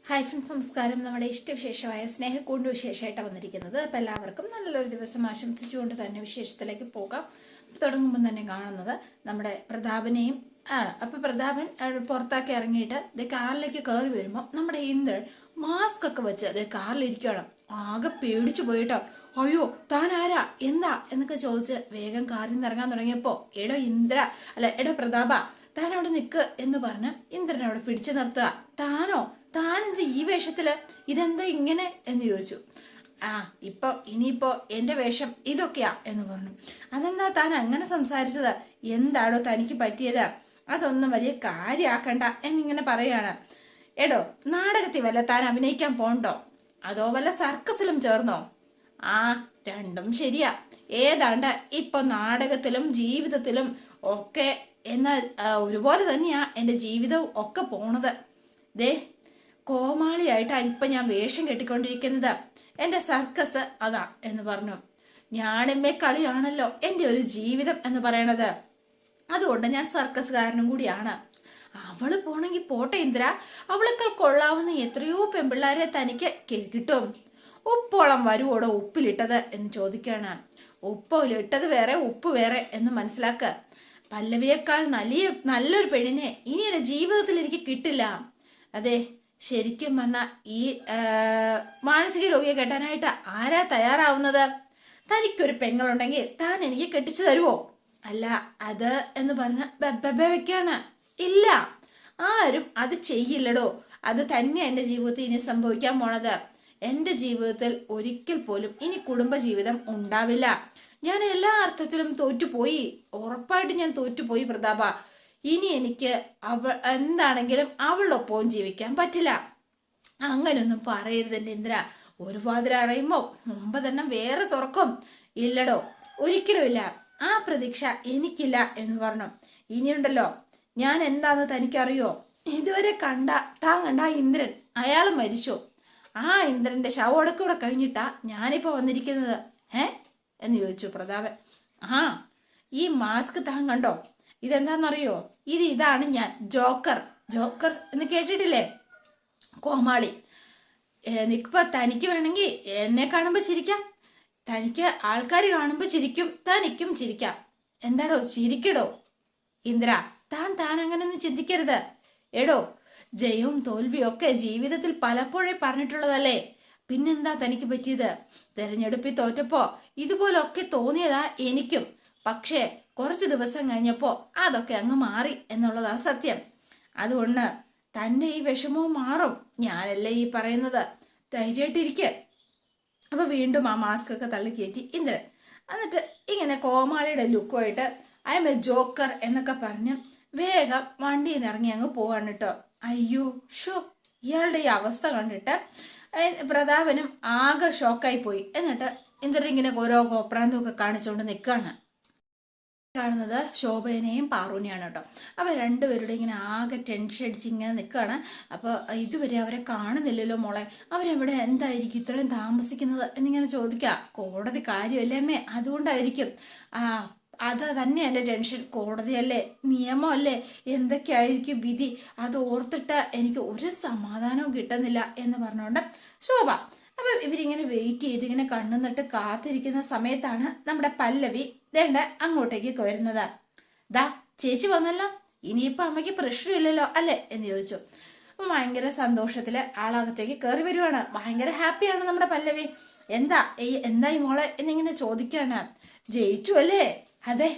Hi friends, നമസ്കാരം. നമ്മുടെ ഇഷ്ടവിശേഷമായ സ്നേഹക്കൂണ്ട് വിശേഷമായിട്ടാണ് വന്നിരിക്കുന്നത്. അപ്പോൾ എല്ലാവർക്കും നല്ലൊരു ദിവസം ആശംസിച്ചുകൊണ്ട് തന്നെ വിശേഷത്തിലേക്ക് പോകാം. തുടങ്ങുമ്പോൾ തന്നെ കാണുന്നത് നമ്മുടെ പ്രതാപനെയും ആണ്. അപ്പോൾ പ്രതാപൻ പുറത്താക്കി ഇറങ്ങിയിട്ട് കാറിലേക്ക് കയറി വരുമ്പോൾ നമ്മുടെ ഇന്ദ്രൻ മാസ്ക് ഒക്കെ വെച്ച് കാറിലിരിക്കുകയാണ്. ആകെ പേടിച്ചു പോയിട്ടോ. അയ്യോ, താൻ ആരാ, എന്താ എന്നൊക്കെ ചോദിച്ച് വേഗം കാറിൽ നിന്ന് ഇറങ്ങാൻ തുടങ്ങിയപ്പോൾ എടോ ഇന്ദ്ര, അല്ല എടോ പ്രതാപ, താൻ അവിടെ നിൽക്ക് എന്ന് പറഞ്ഞ് ഇന്ദ്രനെ അവിടെ പിടിച്ചു നിർത്തുക. താനോ, താനെന്ത് ഈ വേഷത്തില്, ഇതെന്താ ഇങ്ങനെ എന്ന് ചോദിച്ചു. ഇനിയിപ്പോ എന്റെ വേഷം ഇതൊക്കെയാ എന്ന് പറഞ്ഞു. അതെന്താ താൻ അങ്ങനെ സംസാരിച്ചത്, എന്താടോ തനിക്ക് പറ്റിയത്, അതൊന്നും വലിയ കാര്യാക്കണ്ട എന്നിങ്ങനെ പറയാണ്. എടോ, നാടകത്തിൽ വല്ല താൻ അഭിനയിക്കാൻ പോണ്ടോ, അതോ വല്ല സർക്കസിലും ചേർന്നോ? രണ്ടും ശരിയാ. ഏതാണ്ട് ഇപ്പൊ നാടകത്തിലും ജീവിതത്തിലും ഒക്കെ എന്നാൽ ഒരുപോലെ തന്നെയാ എന്റെ ജീവിതവും ഒക്കെ പോണത്. കോമാളിയായിട്ടാ ഇപ്പൊ ഞാൻ വേഷം കെട്ടിക്കൊണ്ടിരിക്കുന്നത്. എന്റെ സർക്കസ് അതാ എന്ന് പറഞ്ഞു. ഞാണിമ്മേ കളിയാണല്ലോ എന്റെ ഒരു ജീവിതം എന്ന് പറയണത്. അതുകൊണ്ട് ഞാൻ സർക്കസുകാരനും കൂടിയാണ്. അവള് പോണെങ്കിൽ പോട്ടെ ഇന്ദ്ര, അവളേക്കാൾ കൊള്ളാവുന്ന എത്രയോ പെൺപിള്ളാരെ തനിക്ക് കിട്ടും. ഉപ്പോളം വരുവോടെ ഉപ്പിലിട്ടത് എന്ന് ചോദിക്കാണ്. ഉപ്പിലിട്ടത് വേറെ ഉപ്പ് വേറെ എന്ന് മനസ്സിലാക്ക. പല്ലവിയേക്കാൾ നല്ലൊരു പെണ്ണിനെ ഇനി എന്റെ ജീവിതത്തിൽ എനിക്ക് കിട്ടില്ല. അതെ, ശരിക്കും പറഞ്ഞാൽ ഈ മാനസിക രോഗിയെ കെട്ടാനായിട്ട് ആരാ തയ്യാറാവുന്നത്? തനിക്കൊരു പെങ്ങളുണ്ടെങ്കിൽ താൻ എനിക്ക് കെട്ടിച്ചു തരുവോ? അല്ല അത് എന്ന് പറഞ്ഞ വെക്കാണ്. ഇല്ല, ആരും അത് ചെയ്യില്ലടോ. അത് തന്നെയാ എന്റെ ജീവിതത്തിൽ ഇനി സംഭവിക്കാൻ പോണത്. എന്റെ ജീവിതത്തിൽ ഒരിക്കൽ പോലും ഇനി കുടുംബജീവിതം ഉണ്ടാവില്ല. ഞാൻ എല്ലാ അർത്ഥത്തിലും തോറ്റുപോയി, ഉറപ്പായിട്ട് ഞാൻ തോറ്റുപോയി പ്രതാപ. ഇനി എനിക്ക് എന്താണെങ്കിലും അവളൊപ്പവും ജീവിക്കാൻ പറ്റില്ല. അങ്ങനൊന്നും പറയരുത് എന്റെ ഇന്ദ്ര. ഒരു വാതിൽ അടയുമ്പോ മുമ്പ് തന്നെ വേറെ തുറക്കും. ഇല്ലടോ, ഒരിക്കലും ഇല്ല. ആ പ്രതീക്ഷ എനിക്കില്ല എന്ന് പറഞ്ഞു. ഇനിയുണ്ടല്ലോ, ഞാൻ എന്താന്ന് തനിക്കറിയോ? ഇതുവരെ താൻ കണ്ട ഇന്ദ്രൻ, അയാൾ മരിച്ചു. ആ ഇന്ദ്രന്റെ ശവടക്കൂടെ കഴിഞ്ഞിട്ടാ ഞാനിപ്പോ വന്നിരിക്കുന്നത്. എന്ന് ചോദിച്ചു പ്രതാപൻ. ഈ മാസ്ക് താൻ കണ്ടോ? ഇതെന്താന്നറിയോ? ഇതാണ് ഞാൻ, ജോക്കർ. ജോക്കർ എന്ന് കേട്ടിട്ടില്ലേ? കോമാളി. ഇപ്പൊ തനിക്ക് വേണമെങ്കിൽ എന്നെ കാണുമ്പോ ചിരിക്കാം, തനിക്ക് ആൾക്കാർ കാണുമ്പോ ചിരിക്കും, തനിക്കും ചിരിക്കാം. എന്താടോ ചിരിക്കടോ ഇന്ദ്ര. താൻ അങ്ങനെയൊന്നും ചിന്തിക്കരുത്. എടോ, ജയവും തോൽവിയും ഒക്കെ ജീവിതത്തിൽ പലപ്പോഴും പറഞ്ഞിട്ടുള്ളതല്ലേ. പിന്നെന്താ തനിക്ക് പറ്റിയത്? തെരഞ്ഞെടുപ്പിൽ തോറ്റപ്പോ ഇതുപോലൊക്കെ തോന്നിയതാ എനിക്കും. പക്ഷേ കുറച്ച് ദിവസം കഴിഞ്ഞപ്പോ അതൊക്കെ അങ്ങ് മാറി എന്നുള്ളതാ സത്യം. അതുകൊണ്ട് തന്റെ ഈ വിഷമവും മാറും. ഞാനല്ലേ ഈ പറയുന്നത്, ധൈര്യമായിട്ടിരിക്കുക. അപ്പൊ വീണ്ടും ആ മാസ്ക് ഒക്കെ തള്ളിക്കയറ്റി ഇന്ദ്രൻ. എന്നിട്ട് ഇങ്ങനെ കോമാളിയുടെ ലുക്കുമായിട്ട് ഐ എം എ ജോക്കർ എന്നൊക്കെ പറഞ്ഞ് വേഗം വണ്ടിയിൽ നിന്ന് ഇറങ്ങി അങ്ങ് പോവാണ് കേട്ടോ. അയ്യോ ഷോ, ഇയാളുടെ ഈ അവസ്ഥ കണ്ടിട്ട് പ്രതാപനും ആകെ ഷോക്കായി പോയി. എന്നിട്ട് ഇന്ദ്രൻ ഇങ്ങനെ ഓരോ കോപ്രാന്തും ഒക്കെ കാണിച്ചുകൊണ്ട് നിൽക്കുകയാണ്. കാണുന്നത് ശോഭനയും പാറുവിനെയാണ് കേട്ടോ. അവർ രണ്ടുപേരുടെ ഇങ്ങനെ ആകെ ടെൻഷൻ അടിച്ച് ഇങ്ങനെ നിൽക്കുകയാണ്. അപ്പോൾ ഇതുവരെ അവരെ കാണുന്നില്ലല്ലോ മോളെ, അവരെവിടെ എന്തായിരിക്കും ഇത്രയും താമസിക്കുന്നത് എന്നിങ്ങനെ ചോദിക്കാം. കോടതി കാര്യമല്ലേ അമ്മേ, അതുകൊണ്ടായിരിക്കും. അത് തന്നെ എൻ്റെ ടെൻഷൻ. കോടതിയല്ലേ, നിയമമല്ലേ, എന്തൊക്കെയായിരിക്കും വിധി, അത് ഓർത്തിട്ട് എനിക്ക് ഒരു സമാധാനവും കിട്ടുന്നില്ല എന്ന് പറഞ്ഞുകൊണ്ട് ശോഭ. അപ്പം ഇവരിങ്ങനെ വെയിറ്റ് ചെയ്ത് ഇങ്ങനെ കണ്ണുന്നിട്ട് കാത്തിരിക്കുന്ന സമയത്താണ് നമ്മുടെ പല്ലവി ദേണ്ട അങ്ങോട്ടേക്ക് വരുന്നത്. ചേച്ചി വന്നല്ലോ, ഇനിയിപ്പോ അമ്മയ്ക്ക് പ്രശ്നമില്ലല്ലോ അല്ലേ എന്ന് ചോദിച്ചു. അപ്പം ഭയങ്കര സന്തോഷത്തില് ആളകത്തേക്ക് കയറി വരുവാണ്. ഭയങ്കര ഹാപ്പിയാണ് നമ്മുടെ പല്ലവി. എന്തായി മോളെ എന്നിങ്ങനെ ചോദിക്കാണ്. ജയിച്ചു അല്ലേ? അതെ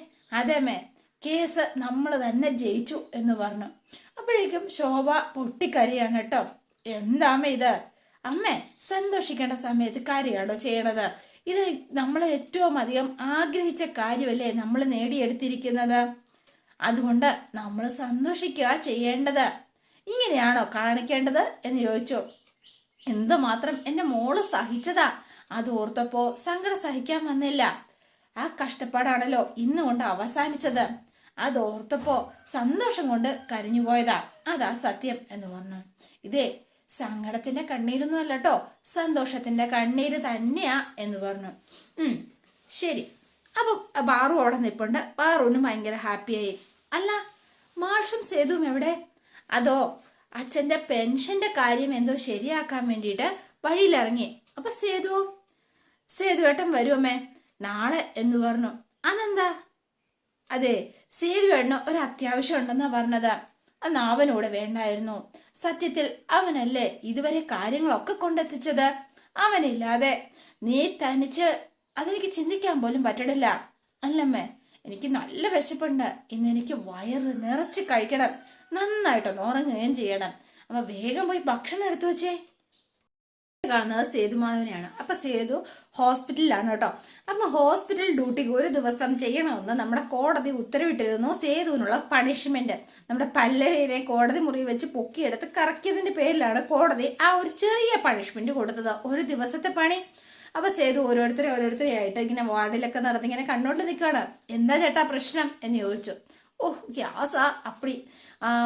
അമ്മേ, കേസ് നമ്മൾ തന്നെ ജയിച്ചു എന്ന് പറഞ്ഞു. അപ്പോഴേക്കും ശോഭ പൊട്ടിക്കരിയാണ് കേട്ടോ. എന്താമ്മേ ഇത്? അമ്മേ, സന്തോഷിക്കേണ്ട സമയത്ത് കാര്യമാണോ ചെയ്യണത്? ഇത് നമ്മൾ ഏറ്റവും അധികം ആഗ്രഹിച്ച കാര്യമല്ലേ നമ്മൾ നേടിയെടുത്തിരിക്കുന്നത്. അതുകൊണ്ട് നമ്മൾ സന്തോഷിക്കുക ചെയ്യേണ്ടത്. ഇങ്ങനെയാണോ കാണിക്കേണ്ടത് എന്ന് ചോദിച്ചു. എന്തുമാത്രം എൻ്റെ മോള് സഹിച്ചതാ, അത് ഓർത്തപ്പോ സങ്കടം സഹിക്കാൻ വന്നില്ല. ആ കഷ്ടപ്പാടാണല്ലോ ഇന്നുകൊണ്ട് അവസാനിച്ചത്. അത് ഓർത്തപ്പോ സന്തോഷം കൊണ്ട് കരഞ്ഞുപോയതാ, അതാ സത്യം എന്ന് പറഞ്ഞു. ഇതേ സങ്കടത്തിന്റെ കണ്ണീരൊന്നും അല്ല കേട്ടോ, സന്തോഷത്തിന്റെ കണ്ണീര് തന്നെയാ എന്ന് പറഞ്ഞു. ശരി. അപ്പൊ ബാറു അവിടെ നിൽപ്പുണ്ട്. ബാറുവിന് ഭയങ്കര ഹാപ്പിയായി. അല്ല, മാഷും സേതുവും എവിടെ? അതോ അച്ഛന്റെ പെൻഷന്റെ കാര്യം എന്തോ ശരിയാക്കാൻ വേണ്ടിയിട്ട് വഴിയിലിറങ്ങി. അപ്പൊ സേതുവേട്ടൻ വരുമേ നാളെ എന്ന് പറഞ്ഞു. അതെന്താ? അതെ, സേതുവേട്ടന് ഒരു അത്യാവശ്യം ഉണ്ടെന്നാ പറഞ്ഞത്. അന്ന് അവനോട് വേണ്ടായിരുന്നു. സത്യത്തിൽ അവനല്ലേ ഇതുവരെ കാര്യങ്ങളൊക്കെ കൊണ്ടെത്തിച്ചത്. അവനില്ലാതെ നീ തനിച്ച് അതെനിക്ക് ചിന്തിക്കാൻ പോലും പറ്റണില്ല. അല്ലമ്മേ, എനിക്ക് നല്ല വിശപ്പുണ്ട്. ഇന്ന് എനിക്ക് വയറ് നിറച്ച് കഴിക്കണം, നന്നായിട്ടൊന്ന് ഉറങ്ങുകയും ചെയ്യണം. അപ്പൊ വേഗം പോയി ഭക്ഷണം എടുത്തു വെച്ചേ. കാണുന്നത് സേതുമാധവനെയാണ്. അപ്പൊ സേതു ഹോസ്പിറ്റലിലാണ് കേട്ടോ. അപ്പൊ ഹോസ്പിറ്റൽ ഡ്യൂട്ടിക്ക് ഒരു ദിവസം ചെയ്യണമെന്ന് നമ്മുടെ കോടതി ഉത്തരവിട്ടിരുന്നു. സേതുവിനുള്ള പണിഷ്മെന്റ് നമ്മുടെ പല്ലവിനെ കോടതി മുറി വെച്ച് പൊക്കിയെടുത്ത് കറക്കിയതിന്റെ പേരിലാണ് കോടതി ആ ഒരു ചെറിയ പണിഷ്മെന്റ് കൊടുത്തത്, ഒരു ദിവസത്തെ പണി. അപ്പൊ സേതു ഓരോരുത്തരെയായിട്ട് ഇങ്ങനെ വാർഡിലൊക്കെ നടത്തി ഇങ്ങനെ കണ്ടോണ്ട് നിൽക്കുകയാണ്. എന്താ ചേട്ടാ പ്രശ്നം എന്ന് ചോദിച്ചു. ഓഹ്, ഗ്യാസാ. അപ്പടി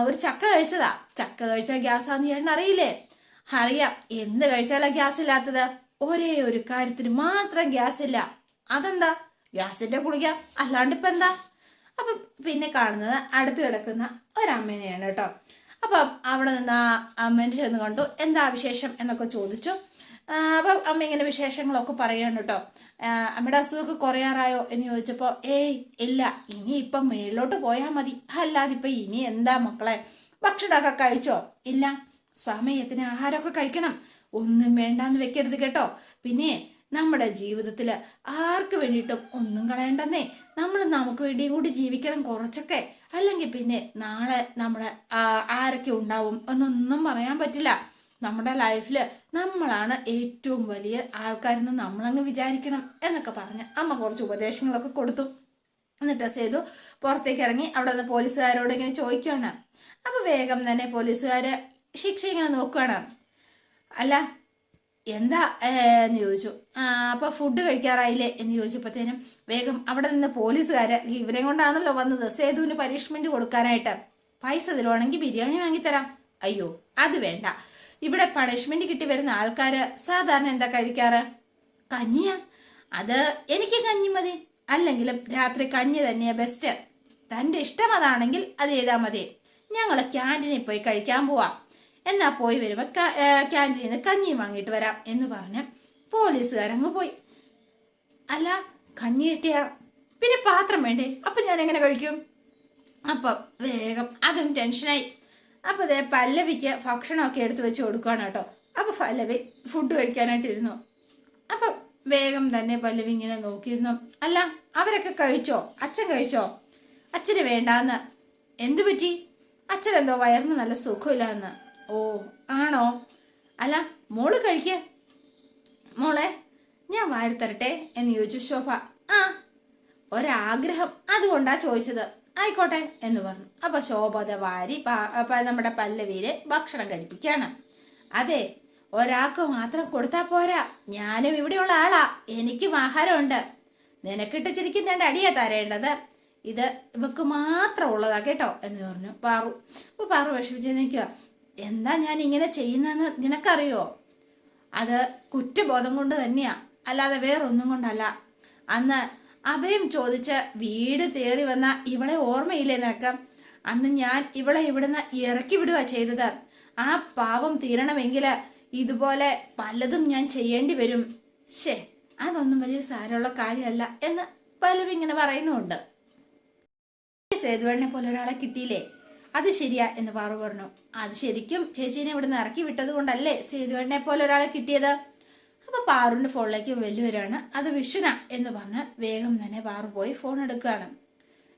ഒരു ചക്ക കഴിച്ചതാ. ചക്ക കഴിച്ചാൽ ഗ്യാസാന്ന് ചേട്ടൻ അറിയില്ലേ? അറിയാം. എന്ത് കഴിച്ചാലാ ഗ്യാസ് ഇല്ലാത്തത്? ഒരേ ഒരു കാര്യത്തിന് മാത്രം ഗ്യാസ് ഇല്ല. അതെന്താ? ഗ്യാസിന്റെ ഗുളിക, അല്ലാണ്ട് ഇപ്പൊ എന്താ? അപ്പൊ പിന്നെ കാണുന്നത് അടുത്ത് കിടക്കുന്ന ഒരമ്മേനെയാണ് കേട്ടോ. അപ്പം അവിടെ നിന്ന് ആ അമ്മേനെ ചെന്ന് കണ്ടു. എന്താ വിശേഷം എന്നൊക്കെ ചോദിച്ചു. അപ്പം അമ്മ ഇങ്ങനെ വിശേഷങ്ങളൊക്കെ പറയാണ് കേട്ടോ. അമ്മയുടെ അസുഖമൊക്കെ കുറയാറായോ എന്ന് ചോദിച്ചപ്പോ ഏയ് ഇല്ല, ഇനി ഇപ്പം മേളിലോട്ട് പോയാൽ മതി, അല്ലാതെ ഇപ്പൊ ഇനി എന്താ മക്കളെ, ഭക്ഷണമൊക്കെ കഴിച്ചോ? ഇല്ല, സമയത്തിന് ആഹാരമൊക്കെ കഴിക്കണം, ഒന്നും വേണ്ടാന്ന് വെക്കരുത് കേട്ടോ. പിന്നെ നമ്മുടെ ജീവിതത്തില് ആർക്ക് വേണ്ടിയിട്ടും ഒന്നും കളയണ്ടെന്നേ. നമ്മൾ നമുക്ക് വേണ്ടി കൂടി ജീവിക്കണം കുറച്ചൊക്കെ, അല്ലെങ്കിൽ പിന്നെ നാളെ നമ്മുടെ ആരൊക്കെ ഉണ്ടാവും എന്നൊന്നും പറയാൻ പറ്റില്ല. നമ്മുടെ ലൈഫില് നമ്മളാണ് ഏറ്റവും വലിയ ആൾക്കാരെന്ന് നമ്മളങ്ങ് വിചാരിക്കണം എന്നൊക്കെ പറഞ്ഞ് അമ്മ കുറച്ച് ഉപദേശങ്ങളൊക്കെ കൊടുത്തു. എന്നിട്ട് സേതു പുറത്തേക്ക് ഇറങ്ങി അവിടെ നിന്ന് പോലീസുകാരോട് ഇങ്ങനെ ചോദിക്കുകയാണ്. അപ്പൊ വേഗം തന്നെ പോലീസുകാര് ശിക്ഷ ഇങ്ങനെ നോക്കുകയാണ്. അല്ല എന്താ എന്ന് ചോദിച്ചു. അപ്പൊ ഫുഡ് കഴിക്കാറായില്ലേ എന്ന് ചോദിച്ചപ്പോഴത്തേനും വേഗം അവിടെ നിന്ന് പോലീസുകാര് ഇവരെ കൊണ്ടാണല്ലോ വന്നത് സേതുവിന് പനിഷ്മെന്റ് കൊടുക്കാനായിട്ട്. പൈസ തരുവാണെങ്കിൽ ബിരിയാണി വാങ്ങിത്തരാം. അയ്യോ അത് വേണ്ട, ഇവിടെ പണിഷ്മെന്റ് കിട്ടി വരുന്ന ആൾക്കാര് സാധാരണ എന്താ കഴിക്കാറ്? കഞ്ഞിയാ. അത് എനിക്ക് കഞ്ഞി മതി, അല്ലെങ്കിലും രാത്രി കഞ്ഞി തന്നെയാ ബെസ്റ്റ്. തന്റെ ഇഷ്ടം അതാണെങ്കിൽ അത് ചെയ്താൽ മതി. ഞങ്ങള് ക്യാൻറ്റീനിൽ പോയി കഴിക്കാൻ പോവാം. എന്നാ പോയി വരുമ്പോ ക്യാൻറ്റീനിൽ നിന്ന് കഞ്ഞി വാങ്ങിയിട്ട് വരാം എന്ന് പറഞ്ഞ് പോലീസുകാരങ്ങ് പോയി. അല്ല കഞ്ഞി കിട്ടിയ പിന്നെ പാത്രം വേണ്ടേ? അപ്പൊ ഞാൻ എങ്ങനെ കഴിക്കും? അപ്പം വേഗം അതും ടെൻഷനായി. അപ്പൊ അതേ പല്ലവിക്ക് ഭക്ഷണമൊക്കെ എടുത്തു വെച്ച് കൊടുക്കുകയാണ് കേട്ടോ. അപ്പൊ പല്ലവി ഫുഡ് കഴിക്കാനായിട്ടിരുന്നു. അപ്പൊ വേഗം തന്നെ പല്ലവി ഇങ്ങനെ നോക്കിയിരുന്നു. അല്ല അവരൊക്കെ കഴിച്ചോ? അച്ഛൻ കഴിച്ചോ? അച്ഛന് വേണ്ടാന്ന്. എന്തു പറ്റി? അച്ഛനെന്തോ വയറിന് നല്ല സുഖമില്ല എന്ന്. ഓ ആണോ? അല്ല മോള് കഴിക്ക. മോളെ ഞാൻ വാരിത്തരട്ടെ എന്ന് ചോദിച്ചു ശോഭ. ആ ഒരാഗ്രഹം, അതുകൊണ്ടാ ചോദിച്ചത്. ആയിക്കോട്ടെ എന്ന് പറഞ്ഞു. അപ്പൊ ശോഭത വാരി നമ്മുടെ പല്ലവിയില് ഭക്ഷണം കഴിപ്പിക്കാണ്. അതെ, ഒരാൾക്ക് മാത്രം കൊടുത്താ പോരാ, ഞാനും ഇവിടെയുള്ള ആളാ, എനിക്കും ആഹാരമുണ്ട്. നിനക്കിട്ട് ചിരിക്കും 2 അടിയാ തരേണ്ടത്, ഇത് ഇവക്ക് മാത്രം ഉള്ളതാ കേട്ടോ എന്ന് പറഞ്ഞു പാറു. അപ്പൊ പാറു വിഷമിച്ച് നിൽക്കുക. എന്താ ഞാൻ ഇങ്ങനെ ചെയ്യുന്നതെന്ന് നിനക്കറിയോ? അത് കുറ്റബോധം കൊണ്ട് തന്നെയാ, അല്ലാതെ വേറൊന്നും കൊണ്ടല്ല. അന്ന് അഭയം ചോദിച്ച് വീട് തേറി വന്ന ഇവളെ ഓർമ്മയില്ലേ നിനക്ക്? അന്ന് ഞാൻ ഇവളെ ഇവിടുന്ന് ഇറക്കി വിടുക ചെയ്തത്. ആ പാവം തീരണമെങ്കിൽ ഇതുപോലെ പലതും ഞാൻ ചെയ്യേണ്ടി വരും. ശേ, അതൊന്നും വലിയ സാരമുള്ള കാര്യമല്ല എന്ന് പലരും ഇങ്ങനെ പറയുന്നുണ്ട്. സേതുവേട്ടനെ പോലെ ഒരാളെ കിട്ടിയില്ലേ, അത് ശരിയാ എന്ന് പാറു പറഞ്ഞു. അത് ശരിക്കും ചേച്ചീനെ ഇവിടുന്ന് ഇറക്കി വിട്ടത് കൊണ്ടല്ലേ സേതുവേട്ടനെ പോലെ ഒരാളെ കിട്ടിയത്? അപ്പൊ പാറുവിന്റെ ഫോണിലേക്ക് വരികയാണ്. അത് വിശ്വന എന്ന് പറഞ്ഞ് വേഗം തന്നെ പാറു പോയി ഫോൺ എടുക്കുകയാണ്.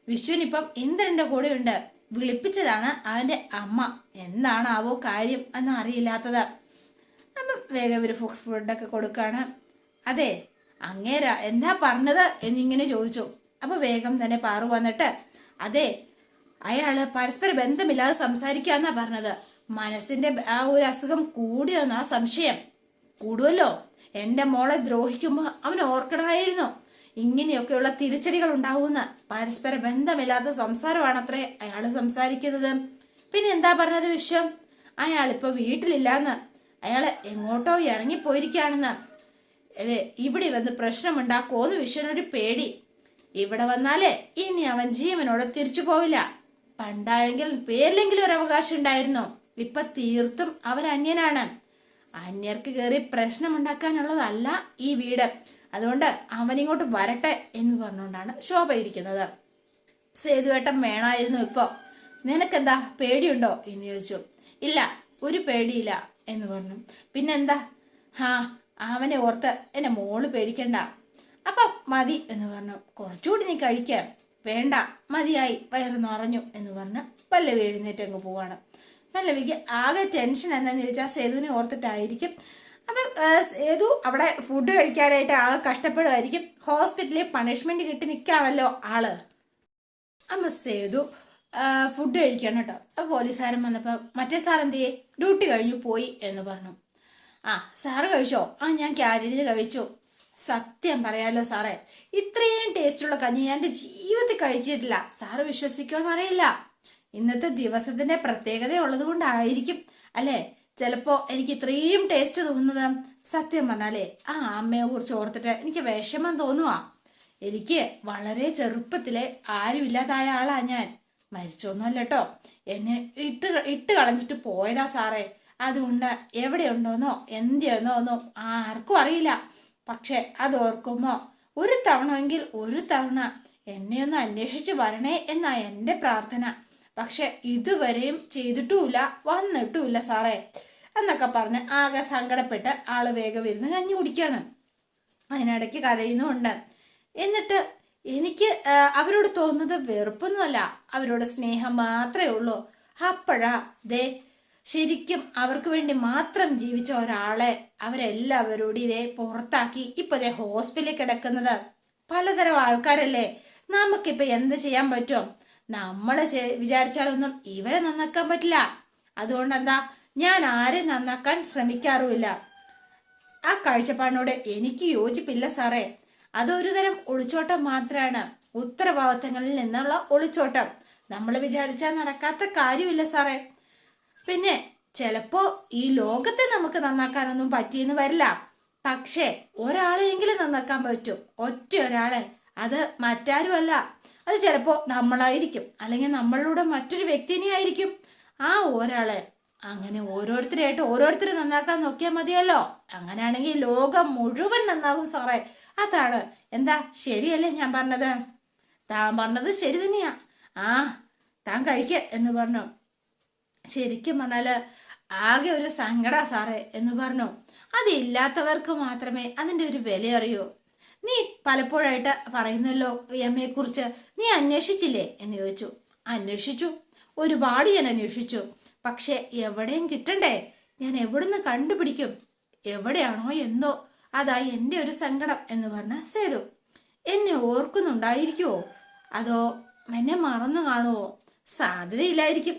വിശ്വൻ ഇപ്പം ഇന്ദ്രന്റെ കൂടെ ഉണ്ട്. വിളിപ്പിച്ചതാണ് അവന്റെ അമ്മ. എന്താണാവോ കാര്യം എന്ന് അറിയില്ലാത്തത്. അപ്പം വേഗം ഇവര് ഫുഡൊക്കെ കൊടുക്കാണ്. അതെ അങ്ങേരാ എന്താ പറഞ്ഞത് എന്നിങ്ങനെ ചോദിച്ചു. അപ്പൊ വേഗം തന്നെ പാറു വന്നിട്ട് അതെ അയാള് പരസ്പര ബന്ധമില്ലാതെ സംസാരിക്കാന്നാ പറഞ്ഞത്. മനസ്സിന്റെ ആ ഒരു അസുഖം കൂടിയോന്നാ സംശയം. കൂടുമല്ലോ, എന്റെ മോളെ ദ്രോഹിക്കുമ്പോ അവൻ ഓർക്കണമായിരുന്നു ഇങ്ങനെയൊക്കെയുള്ള തിരിച്ചടികൾ ഉണ്ടാവുമെന്ന്. പരസ്പര ബന്ധമില്ലാത്ത സംസാരമാണത്രേ അയാള് സംസാരിക്കുന്നത്. പിന്നെ എന്താ പറഞ്ഞത് വിശ്വം? അയാളിപ്പോ വീട്ടിലില്ലാന്ന്, അയാള് എങ്ങോട്ടോ ഇറങ്ങിപ്പോയിരിക്കുകയാണെന്ന്. അതെ, ഇവിടെ വന്ന് പ്രശ്നമുണ്ടാക്കുമോന്ന് വിശ്വനൊരു പേടി. ഇവിടെ വന്നാലേ ഇനി അവൻ ജീവനോടെ തിരിച്ചു പോവില്ല. പണ്ടായെങ്കിൽ പേരിലെങ്കിലും ഒരു അവകാശം ഉണ്ടായിരുന്നു. ഇപ്പൊ തീർത്തും അവരന്യനാണ്. അന്യർക്ക് കയറി പ്രശ്നമുണ്ടാക്കാനുള്ളതല്ല ഈ വീട്. അതുകൊണ്ട് അവനിങ്ങോട്ട് വരട്ടെ എന്ന് പറഞ്ഞുകൊണ്ടാണ് ശോഭ ഇരിക്കുന്നത്. സേതുവേട്ടൻ വേണമായിരുന്നു ഇപ്പൊ. നിനക്കെന്താ പേടിയുണ്ടോ എന്ന് ചോദിച്ചു. ഇല്ല, ഒരു പേടിയില്ല എന്ന് പറഞ്ഞു. പിന്നെന്താ? അവനെ ഓർത്ത് എന്റെ മോള് പേടിക്കണ്ട. അപ്പം മതി എന്ന് പറഞ്ഞു. കുറച്ചുകൂടി നീ കഴിക്കാം. വേണ്ട, മതിയായി, വയറ് നിറഞ്ഞു എന്ന് പറഞ്ഞ് പല്ലവി എഴുന്നേറ്റ് അങ്ങ് പോവാണ്. പല്ലവിക്ക് ആകെ ടെൻഷൻ എന്താന്ന് ചോദിച്ചാൽ സേതുവിനെ ഓർത്തിട്ടായിരിക്കും. അപ്പം സേതു അവിടെ ഫുഡ് കഴിക്കാനായിട്ട് ആകെ കഷ്ടപ്പെടുമായിരിക്കും. ഹോസ്പിറ്റലിൽ പണിഷ്മെന്റ് കിട്ടി നിൽക്കാണല്ലോ ആള്. അമ്മ സേതു ഫുഡ് കഴിക്കണം കേട്ടോ. അപ്പൊ പോലീസുകാരൻ വന്നപ്പോ മറ്റേ സാർ എന്ത് ചെയ്യേ, ഡ്യൂട്ടി കഴിഞ്ഞു പോയി എന്ന് പറഞ്ഞു. സാറ് കഴിച്ചോ? ഞാൻ ക്യാൻറ്റീനിൽ കഴിച്ചു. സത്യം പറയാലോ സാറേ, ഇത്രയും ടേസ്റ്റുള്ള കഞ്ഞി ഞാൻ എൻ്റെ ജീവിതത്തിൽ കഴിച്ചിട്ടില്ല. സാറ് വിശ്വസിക്കുമെന്ന് അറിയില്ല. ഇന്നത്തെ ദിവസത്തിന്റെ പ്രത്യേകത ഉള്ളത് കൊണ്ടായിരിക്കും അല്ലേ ചിലപ്പോ എനിക്ക് ഇത്രയും ടേസ്റ്റ് തോന്നുന്നത്. സത്യം പറഞ്ഞാലേ അമ്മയെ കുറിച്ച് ഓർത്തിട്ട് എനിക്ക് വിഷമം തോന്നുവാ. എനിക്ക് വളരെ ചെറുപ്പത്തിലെ ആരുമില്ലാതായ ആളാ ഞാൻ. മരിച്ചൊന്നുമല്ല കേട്ടോ, എന്നെ ഇട്ട് കളഞ്ഞിട്ട് പോയതാ സാറേ. അതുകൊണ്ട് എവിടെയുണ്ടോന്നോ എന്തിയെന്നോ ഒന്നും ആർക്കും അറിയില്ല. പക്ഷെ അത് ഓർക്കുമ്പോ ഒരു തവണയെങ്കിൽ ഒരു തവണ എന്നെ ഒന്ന് അന്വേഷിച്ച് വരണേ എന്നാ എൻ്റെ പ്രാർത്ഥന. പക്ഷെ ഇതുവരെയും ചെയ്തിട്ടുമില്ല, വന്നിട്ടുമില്ല സാറേ എന്നൊക്കെ പറഞ്ഞ് ആകെ സങ്കടപ്പെട്ട് ആള് വേഗം ഇരുന്ന് കഞ്ഞി കുടിക്കാണ്. അതിനിടയ്ക്ക് കരയുന്നുമുണ്ട്. എന്നിട്ട് എനിക്ക് അവരോട് തോന്നുന്നത് വെറുപ്പൊന്നുമല്ല, അവരോട് സ്നേഹം മാത്രമേ ഉള്ളൂ. അപ്പോഴാ ദേ ശരിക്കും അവർക്ക് വേണ്ടി മാത്രം ജീവിച്ച ഒരാളെ അവരെല്ലാവരോടും ഇതേ പുറത്താക്കി ഇപ്പൊ ദേ ഹോസ്പിറ്റലിൽ കിടക്കുന്നത്. പലതരം ആൾക്കാരല്ലേ, നമുക്കിപ്പൊ എന്ത് ചെയ്യാൻ പറ്റും? നമ്മള് വിചാരിച്ചാലൊന്നും ഇവരെ നന്നാക്കാൻ പറ്റില്ല. അതുകൊണ്ട് എന്താ, ഞാൻ ആരെയും നന്നാക്കാൻ ശ്രമിക്കാറുമില്ല. ആ കാഴ്ചപ്പാടിനോട് എനിക്ക് യോജിപ്പില്ല സാറേ. അതൊരു തരം ഒളിച്ചോട്ടം മാത്രമാണ്, ഉത്തരവാദിത്തങ്ങളിൽ നിന്നുള്ള ഒളിച്ചോട്ടം. നമ്മൾ വിചാരിച്ചാൽ നടക്കാത്ത കാര്യമില്ല സാറേ. പിന്നെ ചിലപ്പോ ഈ ലോകത്തെ നമുക്ക് നന്നാക്കാനൊന്നും പറ്റിയെന്ന് വരില്ല. പക്ഷേ ഒരാളെയെങ്കിലും നന്നാക്കാൻ പറ്റും, ഒറ്റ ഒരാളെ. അത് മറ്റാരുമല്ല, അത് ചിലപ്പോ നമ്മളായിരിക്കും, അല്ലെങ്കിൽ നമ്മളിലൂടെ മറ്റൊരു വ്യക്തിനെ ആയിരിക്കും. ആ ഒരാളെ അങ്ങനെ ഓരോരുത്തരായിട്ട് ഓരോരുത്തരെ നന്നാക്കാൻ നോക്കിയാൽ മതിയല്ലോ. അങ്ങനെയാണെങ്കിൽ ലോകം മുഴുവൻ നന്നാകും സാറേ. അതാണ്. എന്താ ശരിയല്ലേ ഞാൻ പറഞ്ഞത്? താൻ പറഞ്ഞത് ശരി തന്നെയാ. താൻ കഴിക്ക എന്ന് പറഞ്ഞു. ശരിക്കും പറഞ്ഞാല് ആകെ ഒരു സങ്കട സാറേ എന്ന് പറഞ്ഞു. അതില്ലാത്തവർക്ക് മാത്രമേ അതിന്റെ ഒരു വില അറിയൂ. നീ പലപ്പോഴായിട്ട് പറയുന്നല്ലോ അമ്മയെ കുറിച്ച്, നീ അന്വേഷിച്ചില്ലേ എന്ന് ചോദിച്ചു. അന്വേഷിച്ചു, ഒരുപാട് ഞാൻ അന്വേഷിച്ചു. പക്ഷെ എവിടെയും കിട്ടണ്ടേ? ഞാൻ എവിടുന്ന് കണ്ടുപിടിക്കും? എവിടെയാണോ എന്തോ, അതായി എൻ്റെ ഒരു സങ്കടം എന്ന് പറഞ്ഞ സേതു. എന്നെ ഓർക്കുന്നുണ്ടായിരിക്കുവോ, അതോ എന്നെ മറന്നു കാണുവോ? സാധ്യതയില്ലായിരിക്കും.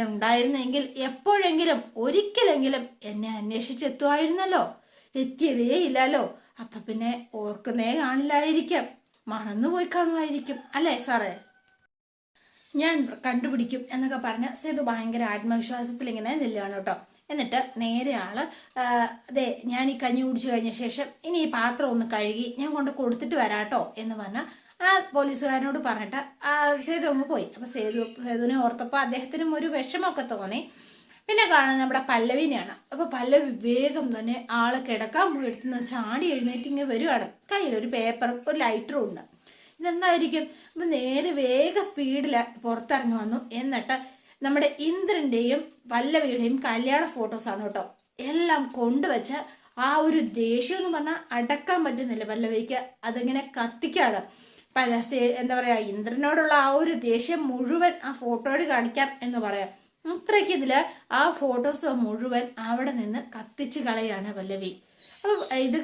ഉണ്ടായിരുന്നെങ്കിൽ എപ്പോഴെങ്കിലും ഒരിക്കലെങ്കിലും എന്നെ അന്വേഷിച്ചെത്തുമായിരുന്നല്ലോ. എത്തിയതേ ഇല്ലല്ലോ. അപ്പൊ പിന്നെ ഓർക്കുന്നേ കാണില്ലായിരിക്കും, മറന്നുപോയി കാണുമായിരിക്കും അല്ലേ സാറേ? ഞാൻ കണ്ടുപിടിക്കും എന്നൊക്കെ പറഞ്ഞ സേതു ഭയങ്കര ആത്മവിശ്വാസത്തിൽ ഇങ്ങനെ നില്ലുകയാണ് കേട്ടോ. എന്നിട്ട് നേരെ ആള് അതെ ഞാൻ ഈ കഞ്ഞി കുടിച്ചു കഴിഞ്ഞ ശേഷം ഇനി ഈ പാത്രം ഒന്ന് കഴുകി ഞാൻ കൊണ്ട് കൊടുത്തിട്ട് വരാട്ടോ എന്ന് പറഞ്ഞ ആ പോലീസുകാരനോട് പറഞ്ഞിട്ട് സേതു അങ്ങ് പോയി. അപ്പൊ സേതുവിനെ ഓർത്തപ്പോ അദ്ദേഹത്തിനും ഒരു വിഷമമൊക്കെ തോന്നി. പിന്നെ കാണാൻ നമ്മുടെ പല്ലവിനെയാണ്. അപ്പൊ പല്ലവി വേഗം തന്നെ ആള് കിടക്കാൻ പോയി ചാടി എഴുന്നേറ്റ് ഇങ്ങനെ വരുവാണ്. കയ്യിലൊരു പേപ്പറും ഒരു ലൈറ്ററും ഉണ്ട്. ഇതെന്തായിരിക്കും? അപ്പൊ നേരെ വേഗ സ്പീഡില് പുറത്തിറങ്ങി വന്നു. എന്നിട്ട് നമ്മുടെ ഇന്ദ്രന്റെയും പല്ലവിയുടെയും കല്യാണ ഫോട്ടോസാണ് കേട്ടോ എല്ലാം കൊണ്ടുവച്ച് ആ ഒരു ദേഷ്യം എന്ന് പറഞ്ഞാൽ അടക്കാൻ പറ്റുന്നില്ല പല്ലവിക്ക്. അതിങ്ങനെ കത്തിക്കാണ്. എന്താ പറയാ, ഇന്ദ്രനോടുള്ള ആ ഒരു ദേഷ്യം മുഴുവൻ ആ ഫോട്ടോയോട് കാണിക്കാം എന്ന് പറയാം. അത്രയ്ക്ക് ഇതില് ആ ഫോട്ടോസ് മുഴുവൻ അവിടെ നിന്ന് കത്തിച്ച് കളയാണ് പല്ലവി. അപ്പൊ ഇത്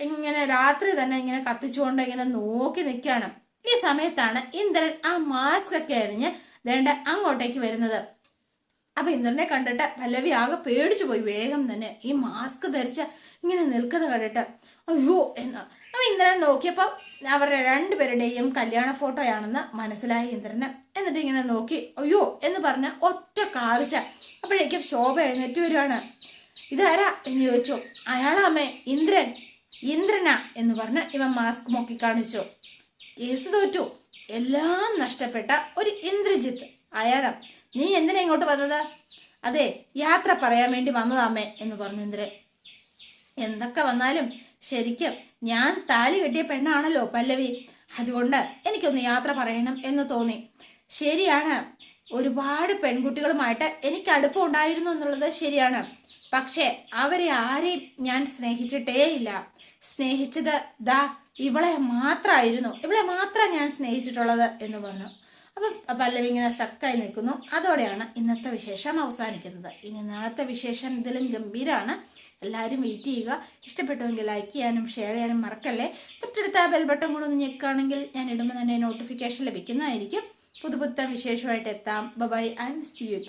ഇങ്ങനെ രാത്രി തന്നെ ഇങ്ങനെ കത്തിച്ചുകൊണ്ട് ഇങ്ങനെ നോക്കി നിൽക്കുകയാണ്. ഈ സമയത്താണ് ഇന്ദ്രൻ ആ മാസ്ക് ഒക്കെ അരിഞ്ഞ് ദേണ്ട അങ്ങോട്ടേക്ക് വരുന്നത്. അപ്പൊ ഇന്ദ്രനെ കണ്ടിട്ട് പല്ലവി ആകെ പേടിച്ചു പോയി. വേഗം തന്നെ ഈ മാസ്ക് ധരിച്ച ഇങ്ങനെ നിൽക്കുന്ന കണ്ടിട്ട് അയ്യോ എന്ന്. അപ്പൊ ഇന്ദ്രൻ നോക്കിയപ്പോ അവരുടെ രണ്ടുപേരുടെയും കല്യാണ ഫോട്ടോയാണെന്ന് മനസ്സിലായി ഇന്ദ്രന്. എന്നിട്ട് ഇങ്ങനെ നോക്കി അയ്യോ എന്ന് പറഞ്ഞ ഒറ്റ കാറിച്ച. അപ്പോഴേക്കും ശോഭ എഴുന്നേറ്റ് വരുവാണ്. ഇതാരാ എന്ന് ചോദിച്ചു. അയാളാമേ ഇന്ദ്രനാ എന്ന് പറഞ്ഞ് ഇവൻ മാസ്ക് നോക്കി കാണിച്ചു. കേസ് തോറ്റു, എല്ലാം നഷ്ടപ്പെട്ട ഒരു ഇന്ദ്രജിത്ത് അയാളാ. നീ എന്തിനാ ഇങ്ങോട്ട് വന്നത്? അതെ, യാത്ര പറയാൻ വേണ്ടി വന്നതാമ്മേ എന്ന് പറഞ്ഞു ഇന്ദ്രൻ. എന്തൊക്കെ വന്നാലും ശരിക്കും ഞാൻ താലി കെട്ടിയ പെണ്ണാണല്ലോ പല്ലവി, അതുകൊണ്ട് എനിക്കൊന്ന് യാത്ര പറയണം എന്ന് തോന്നി. ശരിയാണ്, ഒരുപാട് പെൺകുട്ടികളുമായിട്ട് എനിക്ക് അടുപ്പം ഉണ്ടായിരുന്നു എന്നുള്ളത് ശരിയാണ്. പക്ഷെ അവരെ ആരെയും ഞാൻ സ്നേഹിച്ചിട്ടേയില്ല. സ്നേഹിച്ചത് ദാ ഇവളെ മാത്രമായിരുന്നു, ഇവളെ മാത്രം ഞാൻ സ്നേഹിച്ചിട്ടുള്ളത് എന്ന് പറഞ്ഞു. അപ്പം പല്ലവി ഇങ്ങനെ സ്റ്റക്കായി നിൽക്കുന്നു. അതോടെയാണ് ഇന്നത്തെ വിശേഷം അവസാനിക്കുന്നത്. ഇനി നാളത്തെ വിശേഷം ഇതിലും ഗംഭീരമാണ്. എല്ലാവരും വെയിറ്റ് ചെയ്യുക. ഇഷ്ടപ്പെട്ടുവെങ്കിൽ ലൈക്ക് ചെയ്യാനും ഷെയർ ചെയ്യാനും മറക്കല്ലേ. തൊട്ടടുത്ത ബെൽ ബട്ടൺ കൂടെ ഒന്ന് ഞെക്കുകയാണെങ്കിൽ ഞാൻ ഇടുമ്പോൾ തന്നെ നോട്ടിഫിക്കേഷൻ ലഭിക്കുന്നതായിരിക്കും. പുതുപുത്തൻ വിശേഷമായിട്ട് എത്താം. Bye and see U.